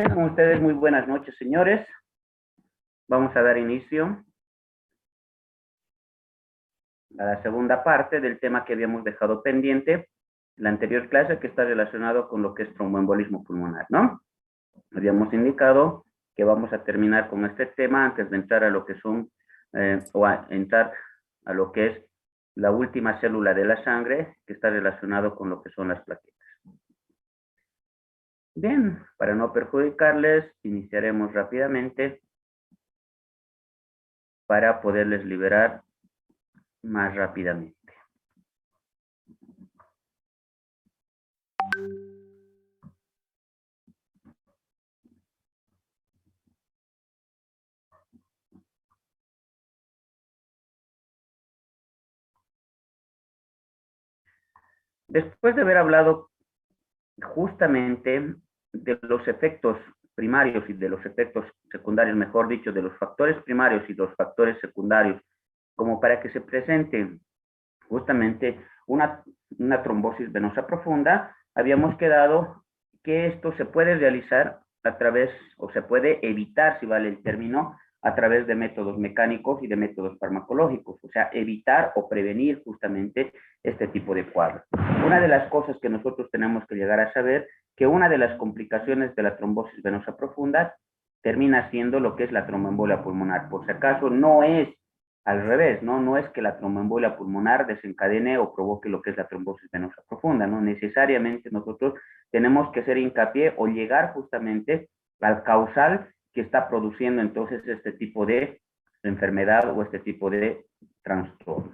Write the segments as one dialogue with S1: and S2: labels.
S1: Con ustedes, muy buenas noches, señores. Vamos a dar inicio a la segunda parte del tema que habíamos dejado pendiente en la anterior clase, que está relacionado con lo que es tromboembolismo pulmonar, ¿no? Habíamos indicado que vamos a terminar con este tema antes de entrar a lo que son, entrar a lo que es la última célula de la sangre, que está relacionado con lo que son las plaquetas. Bien, para no perjudicarles, iniciaremos rápidamente para poderles liberar más rápidamente. Después de haber hablado justamente de los efectos primarios y de los efectos secundarios, mejor dicho, de los factores primarios y los factores secundarios, como para que se presente justamente una trombosis venosa profunda, habíamos quedado que esto se puede realizar a través, o se puede evitar, si vale el término, a través de métodos mecánicos y de métodos farmacológicos, o sea, evitar o prevenir justamente este tipo de cuadros. Una de las cosas que nosotros tenemos que llegar a saber, que una de las complicaciones de la trombosis venosa profunda termina siendo lo que es la tromboembolia pulmonar. Por si acaso, no es al revés, ¿no? No es que la tromboembolia pulmonar desencadene o provoque lo que es la trombosis venosa profunda, ¿no? Necesariamente nosotros tenemos que hacer hincapié o llegar justamente al causal que está produciendo entonces este tipo de enfermedad o este tipo de trastorno.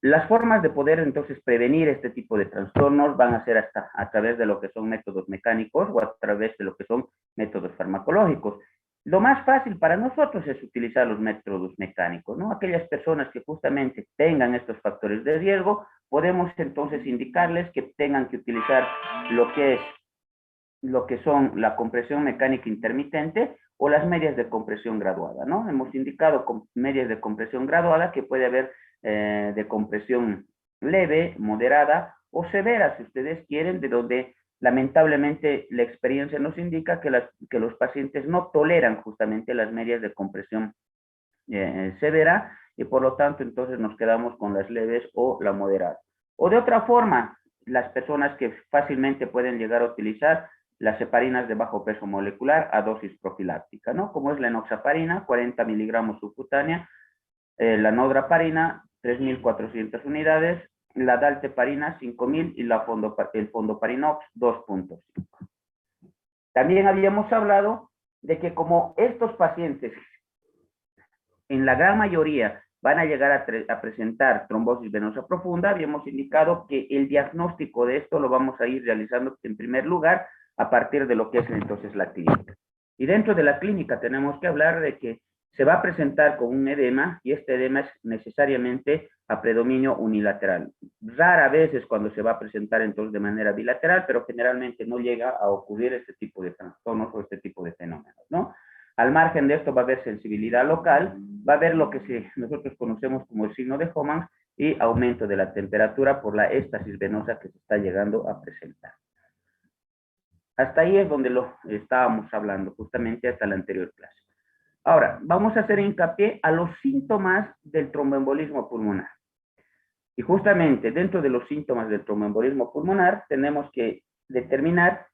S1: Las formas de poder entonces prevenir este tipo de trastornos van a ser hasta a través de lo que son métodos mecánicos o a través de lo que son métodos farmacológicos. Lo más fácil para nosotros es utilizar los métodos mecánicos, ¿no? Aquellas personas que justamente tengan estos factores de riesgo, podemos entonces indicarles que tengan que utilizar lo que son la compresión mecánica intermitente o las medias de compresión graduada, ¿no? Hemos indicado con medias de compresión graduada que puede haber de compresión leve, moderada o severa, si ustedes quieren, de donde lamentablemente la experiencia nos indica que los pacientes no toleran justamente las medias de compresión severa y por lo tanto entonces nos quedamos con las leves o la moderada. O de otra forma, las personas que fácilmente pueden llegar a utilizar las heparinas de bajo peso molecular a dosis profiláctica, ¿no? Como es la enoxaparina, 40 miligramos subcutánea, la nodraparina, 3.400 unidades, la dalteparina, 5.000 y el fondoparinox, 2.5. También habíamos hablado de que como estos pacientes, en la gran mayoría, van a llegar a presentar trombosis venosa profunda, habíamos indicado que el diagnóstico de esto lo vamos a ir realizando en primer lugar a partir de lo que es entonces la clínica. Y dentro de la clínica tenemos que hablar de que se va a presentar con un edema y este edema es necesariamente a predominio unilateral. Rara vez es cuando se va a presentar entonces de manera bilateral, pero generalmente no llega a ocurrir este tipo de trastornos o este tipo de fenómenos, ¿no? Al margen de esto va a haber sensibilidad local, va a haber lo que nosotros conocemos como el signo de Homan y aumento de la temperatura por la éstasis venosa que se está llegando a presentar. Hasta ahí es donde lo estábamos hablando, justamente hasta la anterior clase. Ahora, vamos a hacer hincapié a los síntomas del tromboembolismo pulmonar. Y justamente dentro de los síntomas del tromboembolismo pulmonar tenemos que determinar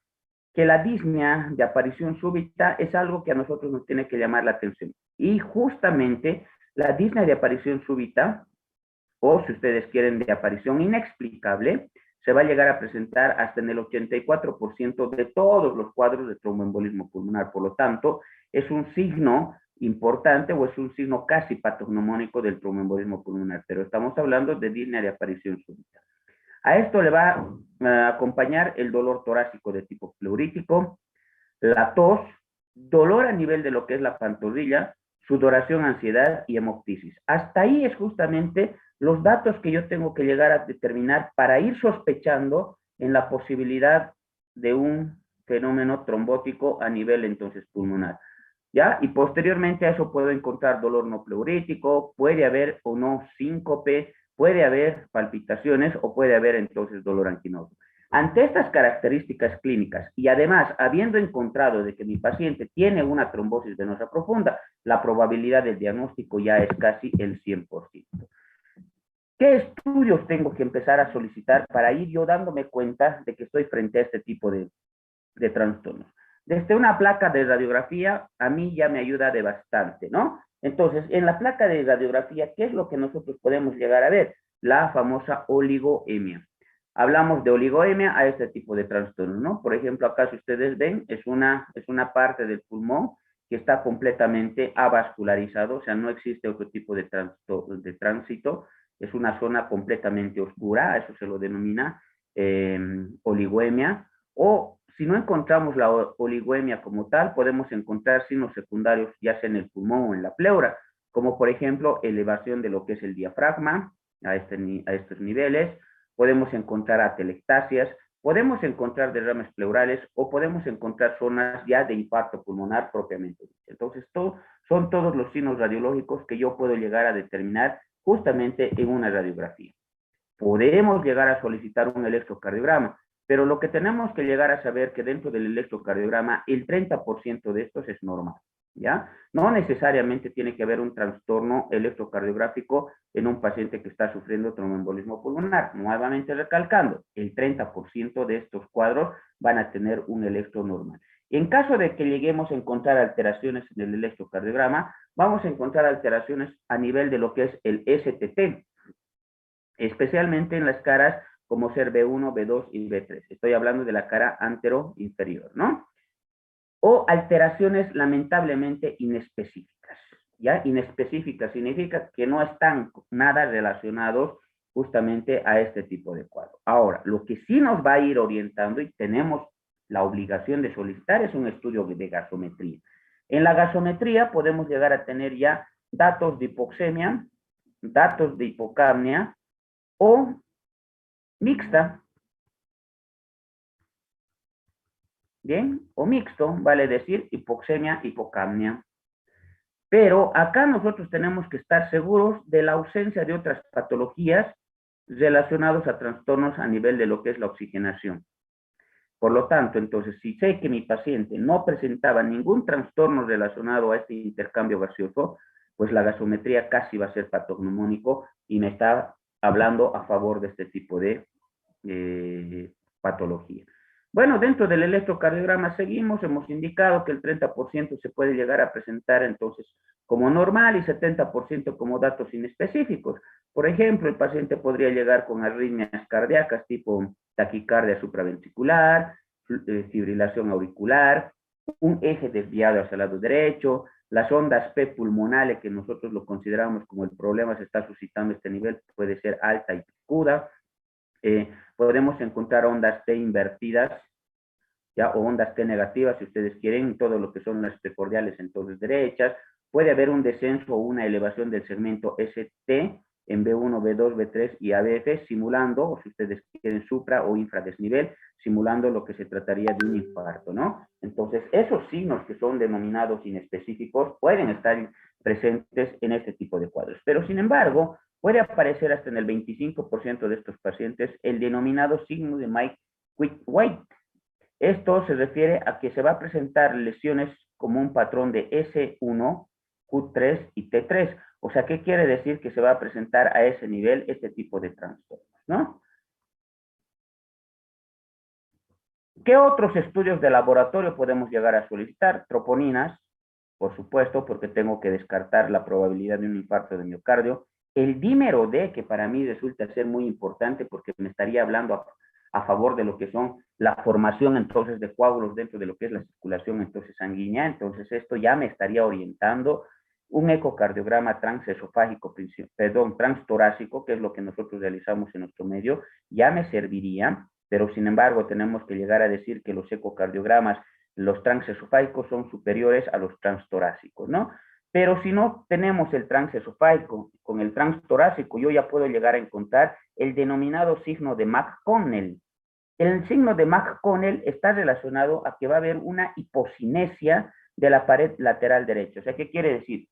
S1: que la disnea de aparición súbita es algo que a nosotros nos tiene que llamar la atención. Y justamente la disnea de aparición súbita, o si ustedes quieren de aparición inexplicable, se va a llegar a presentar hasta en el 84% de todos los cuadros de tromboembolismo pulmonar. Por lo tanto, es un signo importante o es un signo casi patognomónico del tromboembolismo pulmonar, pero estamos hablando de disnea de aparición súbita. A esto le va a acompañar el dolor torácico de tipo pleurítico, la tos, dolor a nivel de lo que es la pantorrilla, sudoración, ansiedad y hemoptisis. Hasta ahí es justamente los datos que yo tengo que llegar a determinar para ir sospechando en la posibilidad de un fenómeno trombótico a nivel entonces pulmonar. ¿Ya? Y posteriormente a eso puedo encontrar dolor no pleurítico, puede haber o no síncope, puede haber palpitaciones o puede haber entonces dolor anquinoso. Ante estas características clínicas y además habiendo encontrado de que mi paciente tiene una trombosis venosa profunda, la probabilidad del diagnóstico ya es casi el 100%. ¿Qué estudios tengo que empezar a solicitar para ir yo dándome cuenta de que estoy frente a este tipo de trastornos? Desde una placa de radiografía, a mí ya me ayuda de bastante, ¿no? Entonces, en la placa de radiografía, ¿qué es lo que nosotros podemos llegar a ver? La famosa oligoemia. Hablamos de oligoemia a este tipo de trastornos, ¿no? Por ejemplo, acá si ustedes ven, es una parte del pulmón que está completamente avascularizado, o sea, no existe otro tipo de tránsito, es una zona completamente oscura, eso se lo denomina oligoemia, o si no encontramos la oligoemia como tal, podemos encontrar signos secundarios ya sea en el pulmón o en la pleura, como por ejemplo elevación de lo que es el diafragma a estos niveles, podemos encontrar atelectasias, podemos encontrar derrames pleurales o podemos encontrar zonas ya de infarto pulmonar propiamente. Entonces, son todos los signos radiológicos que yo puedo llegar a determinar justamente en una radiografía. Podemos llegar a solicitar un electrocardiograma, pero lo que tenemos que llegar a saber que dentro del electrocardiograma el 30% de estos es normal, ¿ya? No necesariamente tiene que haber un trastorno electrocardiográfico en un paciente que está sufriendo tromboembolismo pulmonar. Nuevamente recalcando, el 30% de estos cuadros van a tener un electro normal. En caso de que lleguemos a encontrar alteraciones en el electrocardiograma, vamos a encontrar alteraciones a nivel de lo que es el STT, especialmente en las caras como ser B1, B2 y B3. Estoy hablando de la cara antero-inferior, ¿no? O alteraciones lamentablemente inespecíficas, ¿ya? Inespecíficas significa que no están nada relacionados justamente a este tipo de cuadro. Ahora, lo que sí nos va a ir orientando y tenemos la obligación de solicitar es un estudio de gasometría. En la gasometría podemos llegar a tener ya datos de hipoxemia, datos de hipocapnia, o mixta, ¿bien? O mixto, vale decir hipoxemia, hipocapnia. Pero acá nosotros tenemos que estar seguros de la ausencia de otras patologías relacionadas a trastornos a nivel de lo que es la oxigenación. Por lo tanto, entonces, si sé que mi paciente no presentaba ningún trastorno relacionado a este intercambio gaseoso, pues la gasometría casi va a ser patognomónico y me está hablando a favor de este tipo de patología. Bueno, dentro del electrocardiograma seguimos, hemos indicado que el 30% se puede llegar a presentar entonces como normal y 70% como datos inespecíficos. Por ejemplo, el paciente podría llegar con arritmias cardíacas tipo taquicardia supraventricular, fibrilación auricular, un eje desviado hacia el lado derecho, las ondas P pulmonales, que nosotros lo consideramos como el problema se está suscitando a este nivel, puede ser alta y picuda. Podemos encontrar ondas T invertidas, ¿ya? O ondas T negativas, si ustedes quieren, todo lo que son las precordiales entonces derechas. Puede haber un descenso o una elevación del segmento ST en B1, B2, B3 y ABF, simulando, o si ustedes quieren, supra o infradesnivel, simulando lo que se trataría de un infarto, ¿no? Entonces, esos signos que son denominados inespecíficos pueden estar presentes en este tipo de cuadros. Pero, sin embargo, puede aparecer hasta en el 25% de estos pacientes el denominado signo de Mike White. Esto se refiere a que se va a presentar lesiones como un patrón de S1, Q3 y T3. O sea, ¿qué quiere decir? Que se va a presentar a ese nivel este tipo de trastornos, ¿no? ¿Qué otros estudios de laboratorio podemos llegar a solicitar? Troponinas, por supuesto, porque tengo que descartar la probabilidad de un infarto de miocardio. El dímero D, que para mí resulta ser muy importante porque me estaría hablando a favor de lo que son la formación entonces de coágulos dentro de lo que es la circulación entonces sanguínea. Entonces esto ya me estaría orientando un ecocardiograma transesofágico, perdón, transtorácico, que es lo que nosotros realizamos en nuestro medio, ya me serviría, pero sin embargo tenemos que llegar a decir que los ecocardiogramas, los transesofágicos son superiores a los transtorácicos, ¿no? Pero si no tenemos el transesofágico con el transtorácico, yo ya puedo llegar a encontrar el denominado signo de McConnell. El signo de McConnell está relacionado a que va a haber una hipocinesia de la pared lateral derecha. O sea, ¿qué quiere decir?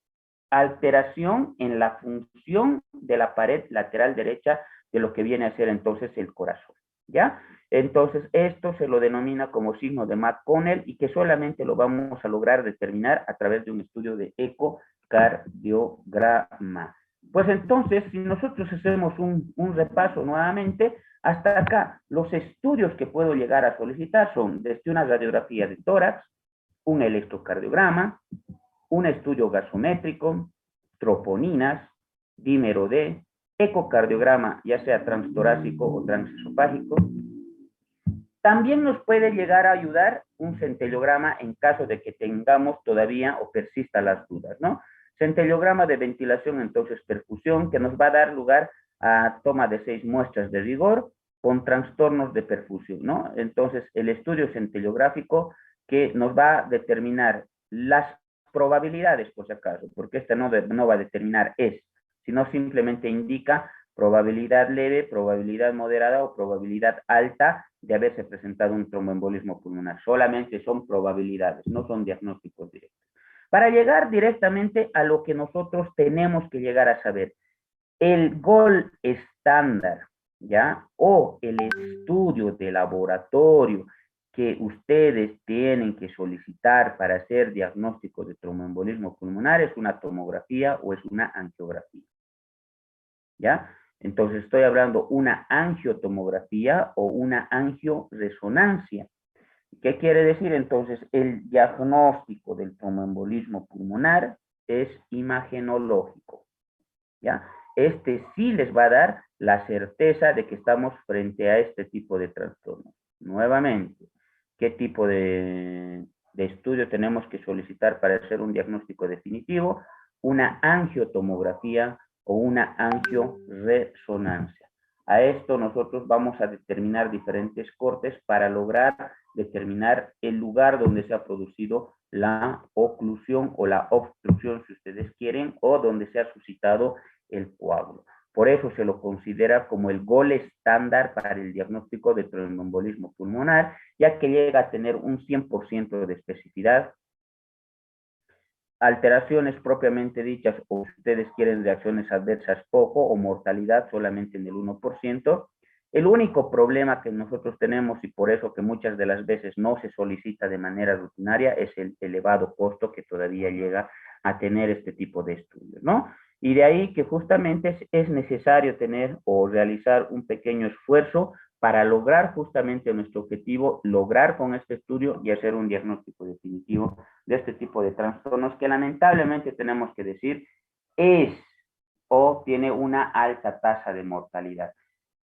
S1: Alteración en la función de la pared lateral derecha de lo que viene a ser entonces el corazón. ¿ya? Entonces, esto se lo denomina como signo de McConnell y que solamente lo vamos a lograr determinar a través de un estudio de ecocardiograma. Pues entonces, si nosotros hacemos un repaso nuevamente, hasta acá, los estudios que puedo llegar a solicitar son desde una radiografía de tórax, un electrocardiograma, un estudio gasométrico, troponinas, dímero D, ecocardiograma, ya sea transtorácico o transesofágico. También nos puede llegar a ayudar un centellograma en caso de que tengamos todavía o persista las dudas, ¿no? Centellograma de ventilación, entonces perfusión, que nos va a dar lugar a toma de 6 muestras de rigor con trastornos de perfusión, ¿no? Entonces, el estudio centellográfico que nos va a determinar las probabilidades, por si acaso, porque este no va a determinar sino simplemente indica probabilidad leve, probabilidad moderada o probabilidad alta de haberse presentado un tromboembolismo pulmonar. Solamente son probabilidades, no son diagnósticos directos. Para llegar directamente a lo que nosotros tenemos que llegar a saber, el gol estándar, ¿ya? O el estudio de laboratorio que ustedes tienen que solicitar para hacer diagnóstico de tromboembolismo pulmonar es una tomografía o es una angiografía, ¿ya? Entonces estoy hablando una angiotomografía o una angioresonancia. ¿Qué quiere decir? Entonces, el diagnóstico del tromboembolismo pulmonar es imagenológico, ¿ya? Este sí les va a dar la certeza de que estamos frente a este tipo de trastorno. Nuevamente, ¿qué tipo de estudio tenemos que solicitar para hacer un diagnóstico definitivo? Una angiotomografía o una angioresonancia. A esto nosotros vamos a determinar diferentes cortes para lograr determinar el lugar donde se ha producido la oclusión o la obstrucción, si ustedes quieren, o donde se ha suscitado el coágulo. Por eso se lo considera como el gol estándar para el diagnóstico de tromboembolismo pulmonar, ya que llega a tener un 100% de especificidad. Alteraciones propiamente dichas, o si ustedes quieren reacciones adversas poco, o mortalidad solamente en el 1%. El único problema que nosotros tenemos, y por eso que muchas de las veces no se solicita de manera rutinaria, es el elevado costo que todavía llega a tener este tipo de estudios, ¿no? Y de ahí que justamente es necesario tener o realizar un pequeño esfuerzo para lograr justamente nuestro objetivo, lograr con este estudio y hacer un diagnóstico definitivo de este tipo de trastornos que lamentablemente tenemos que decir es o tiene una alta tasa de mortalidad.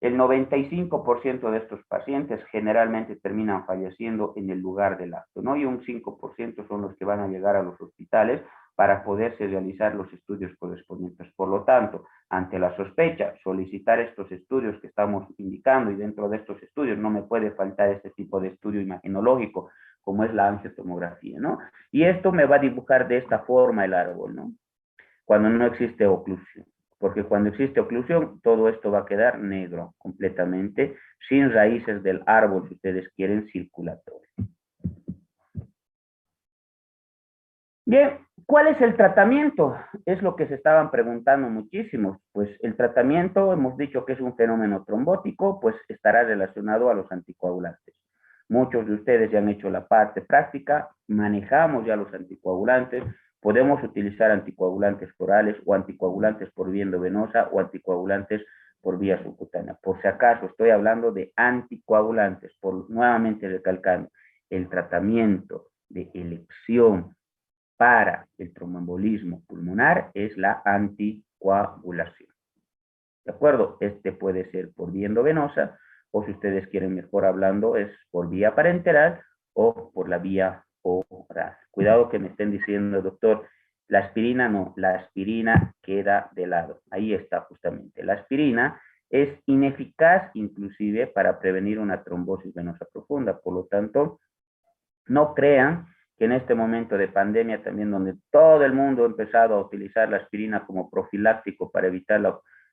S1: El 95% de estos pacientes generalmente terminan falleciendo en el lugar del acto, ¿no? Y un 5% son los que van a llegar a los hospitales para poderse realizar los estudios correspondientes. Por lo tanto, ante la sospecha, solicitar estos estudios que estamos indicando, y dentro de estos estudios no me puede faltar este tipo de estudio imagenológico, como es la angiotomografía, ¿no? Y esto me va a dibujar de esta forma el árbol, ¿no? Cuando no existe oclusión. Porque cuando existe oclusión, todo esto va a quedar negro completamente, sin raíces del árbol, si ustedes quieren, circulatorio. Bien, ¿cuál es el tratamiento? Es lo que se estaban preguntando muchísimos. Pues el tratamiento, hemos dicho que es un fenómeno trombótico, pues estará relacionado a los anticoagulantes. Muchos de ustedes ya han hecho la parte práctica, manejamos ya los anticoagulantes, podemos utilizar anticoagulantes orales o anticoagulantes por vía endovenosa o anticoagulantes por vía subcutánea. Por si acaso, estoy hablando de anticoagulantes, nuevamente recalcando, el tratamiento de elección para el tromboembolismo pulmonar es la anticoagulación. ¿De acuerdo? Este puede ser por vía endovenosa o si ustedes quieren mejor hablando es por vía parenteral o por la vía oral. Cuidado que me estén diciendo, doctor, la aspirina no, la aspirina queda de lado. Ahí está justamente. La aspirina es ineficaz inclusive para prevenir una trombosis venosa profunda. Por lo tanto, no crean que en este momento de pandemia también donde todo el mundo ha empezado a utilizar la aspirina como profiláctico para evitar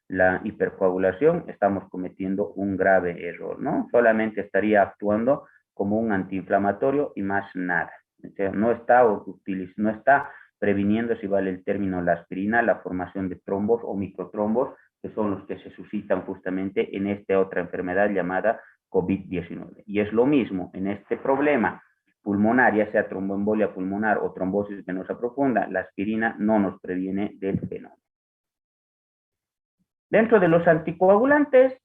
S1: la hipercoagulación, estamos cometiendo un grave error, ¿no? Solamente estaría actuando como un antiinflamatorio y más nada. O sea, no está previniendo, si vale el término, la aspirina, la formación de trombos o microtrombos, que son los que se suscitan justamente en esta otra enfermedad llamada COVID-19. Y es lo mismo en este problema pulmonar, ya sea tromboembolia pulmonar o trombosis venosa profunda, la aspirina no nos previene del fenómeno. Dentro de los anticoagulantes,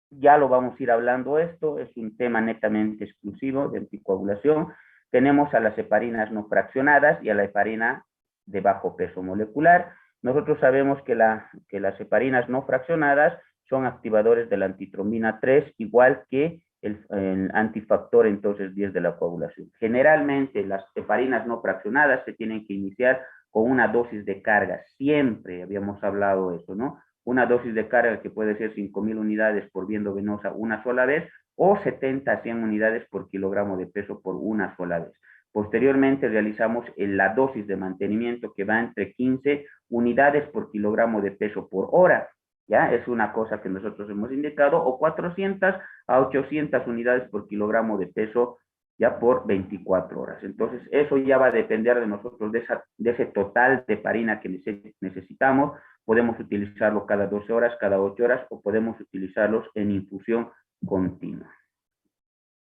S1: ya lo vamos a ir hablando esto, es un tema netamente exclusivo de anticoagulación. Tenemos a las heparinas no fraccionadas y a la heparina de bajo peso molecular. Nosotros sabemos que las heparinas no fraccionadas son activadores de la antitrombina 3, igual que el antifactor entonces 10 de la coagulación. Generalmente las heparinas no fraccionadas se tienen que iniciar con una dosis de carga. Siempre habíamos hablado de eso, ¿no? Una dosis de carga que puede ser 5.000 unidades por vía endovenosa una sola vez o 70 a 100 unidades por kilogramo de peso por una sola vez. Posteriormente realizamos la dosis de mantenimiento que va entre 15 unidades por kilogramo de peso por hora. ¿Ya? Es una cosa que nosotros hemos indicado, o 400 a 800 unidades por kilogramo de peso ya por 24 horas. Entonces, eso ya va a depender de nosotros, de ese total de heparina que necesitamos. Podemos utilizarlo cada 12 horas, cada 8 horas, o podemos utilizarlos en infusión continua.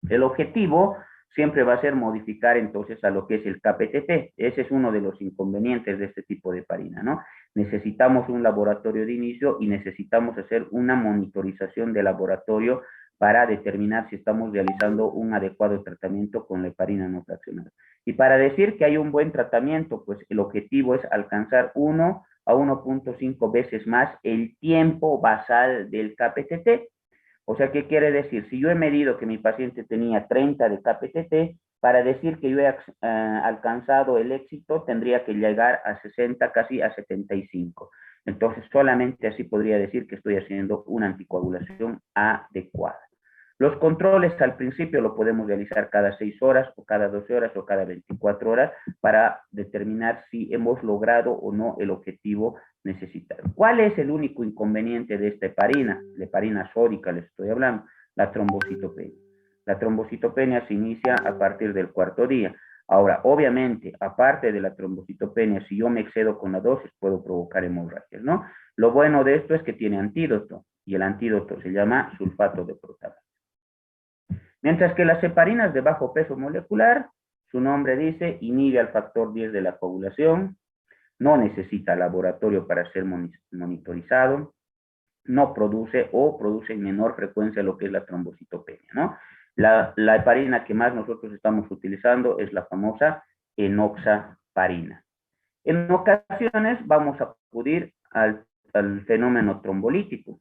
S1: El objetivo siempre va a ser modificar entonces a lo que es el KPTT. Ese es uno de los inconvenientes de este tipo de heparina, ¿no? Necesitamos un laboratorio de inicio y necesitamos hacer una monitorización de laboratorio para determinar si estamos realizando un adecuado tratamiento con la heparina no fraccionada. Y para decir que hay un buen tratamiento, pues el objetivo es alcanzar 1 a 1.5 veces más el tiempo basal del KPTT. O sea, ¿qué quiere decir? Si yo he medido que mi paciente tenía 30 de KPTT, para decir que yo he alcanzado el éxito, tendría que llegar a 60, casi a 75. Entonces, solamente así podría decir que estoy haciendo una anticoagulación adecuada. Los controles al principio lo podemos realizar cada 6 horas o cada 12 horas o cada 24 horas para determinar si hemos logrado o no el objetivo necesitado. ¿Cuál es el único inconveniente de esta heparina? La heparina sódica les estoy hablando, la trombocitopenia. La trombocitopenia se inicia a partir del 4.º día. Ahora, obviamente, aparte de la trombocitopenia, si yo me excedo con la dosis, puedo provocar hemorragias, ¿no? Lo bueno de esto es que tiene antídoto, y el antídoto se llama sulfato de protamato. Mientras que las heparinas de bajo peso molecular, su nombre dice, inhibe al factor 10 de la coagulación, no necesita laboratorio para ser monitorizado, no produce o produce en menor frecuencia lo que es la trombocitopenia, ¿no? La heparina que más nosotros estamos utilizando es la famosa enoxaparina. En ocasiones vamos a acudir al fenómeno trombolítico.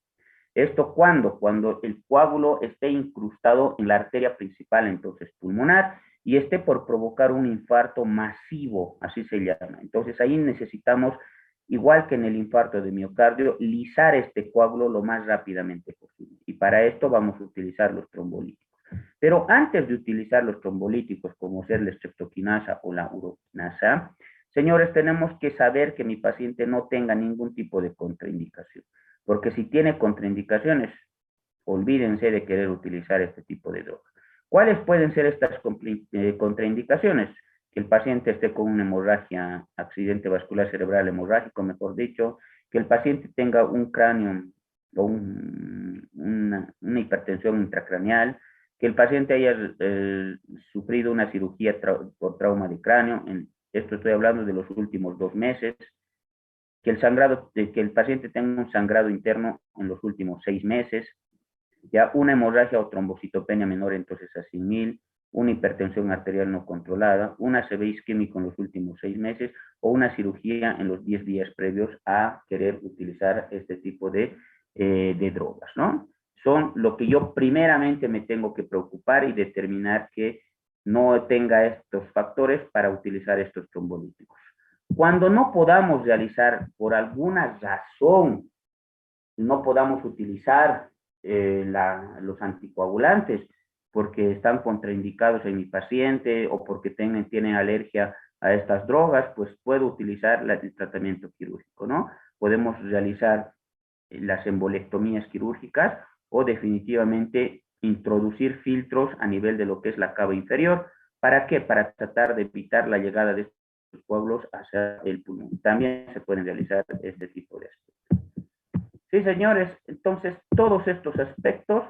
S1: ¿Esto cuándo? Cuando el coágulo esté incrustado en la arteria principal, entonces pulmonar, y esté por provocar un infarto masivo, así se llama. Entonces ahí necesitamos, igual que en el infarto de miocardio, lisar este coágulo lo más rápidamente posible. Y para esto vamos a utilizar los trombolíticos. Pero antes de utilizar los trombolíticos, como ser la streptokinasa o la urokinasa, señores, tenemos que saber que mi paciente no tenga ningún tipo de contraindicación. Porque si tiene contraindicaciones, olvídense de querer utilizar este tipo de droga. ¿Cuáles pueden ser estas contraindicaciones? Que el paciente esté con una hemorragia, accidente vascular cerebral hemorrágico, mejor dicho, que el paciente tenga un cráneo o una hipertensión intracraneal, que el paciente haya sufrido una cirugía por trauma de cráneo, esto estoy hablando de los últimos 2 meses, que el paciente tenga un sangrado interno en los últimos 6 meses, ya una hemorragia o trombocitopenia menor entonces a 100.000, una hipertensión arterial no controlada, una CV isquémico en los últimos 6 meses o una cirugía en los 10 días previos a querer utilizar este tipo de drogas, ¿no? Son lo que yo primeramente me tengo que preocupar y determinar que no tenga estos factores para utilizar estos trombolíticos. Cuando no podamos realizar, por alguna razón, no podamos utilizar los anticoagulantes porque están contraindicados en mi paciente o porque tienen alergia a estas drogas, pues puedo utilizar el tratamiento quirúrgico, ¿no? Podemos realizar las embolectomías quirúrgicas o definitivamente introducir filtros a nivel de lo que es la cava inferior. ¿Para qué? Para tratar de evitar la llegada de estos coágulos hacia el pulmón. También se pueden realizar este tipo de aspectos. Sí, señores, entonces todos estos aspectos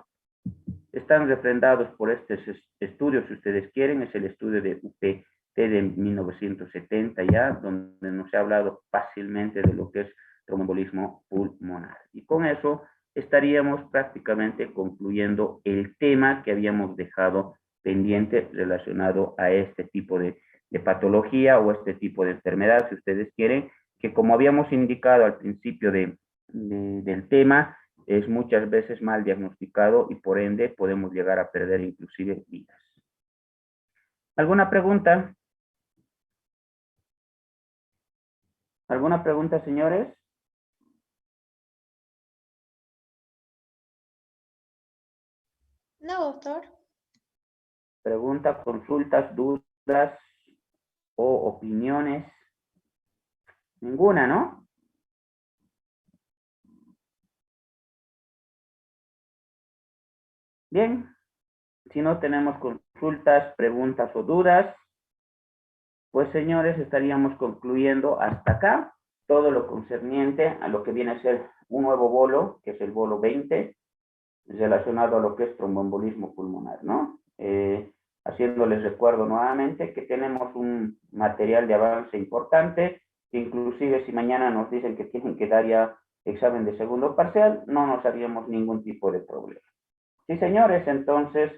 S1: están refrendados por estos estudios, si ustedes quieren, es el estudio de UPT de 1970 ya, donde nos ha hablado fácilmente de lo que es tromboembolismo pulmonar. Y con eso estaríamos prácticamente concluyendo el tema que habíamos dejado pendiente relacionado a este tipo de patología o este tipo de enfermedad, si ustedes quieren, que como habíamos indicado al principio del tema, es muchas veces mal diagnosticado y por ende podemos llegar a perder inclusive vidas. ¿Alguna pregunta? ¿Alguna pregunta, señores?
S2: No, doctor.
S1: Preguntas, consultas, dudas o opiniones. Ninguna, ¿no? Bien, si no tenemos consultas, preguntas o dudas, pues señores, estaríamos concluyendo hasta acá todo lo concerniente a lo que viene a ser un nuevo bolo, que es el bolo 20, relacionado a lo que es tromboembolismo pulmonar, ¿no? Haciéndoles recuerdo nuevamente que tenemos un material de avance importante, que inclusive si mañana nos dicen que tienen que dar ya examen de segundo parcial, no nos haríamos ningún tipo de problema. Sí, señores, entonces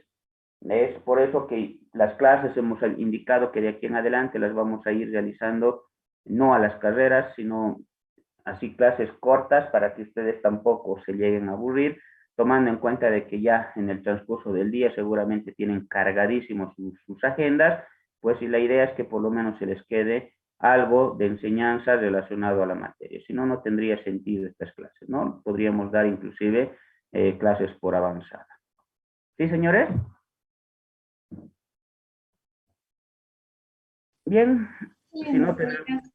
S1: es por eso que las clases hemos indicado que de aquí en adelante las vamos a ir realizando no a las carreras, sino así clases cortas para que ustedes tampoco se lleguen a aburrir, tomando en cuenta de que ya en el transcurso del día seguramente tienen cargadísimos sus agendas, pues y la idea es que por lo menos se les quede algo de enseñanza relacionado a la materia. Si no, no tendría sentido estas clases, ¿no? Podríamos dar inclusive clases por avanzada. ¿Sí, señores? Bien, si
S2: Bien,
S1: no
S2: doctor.
S1: tenemos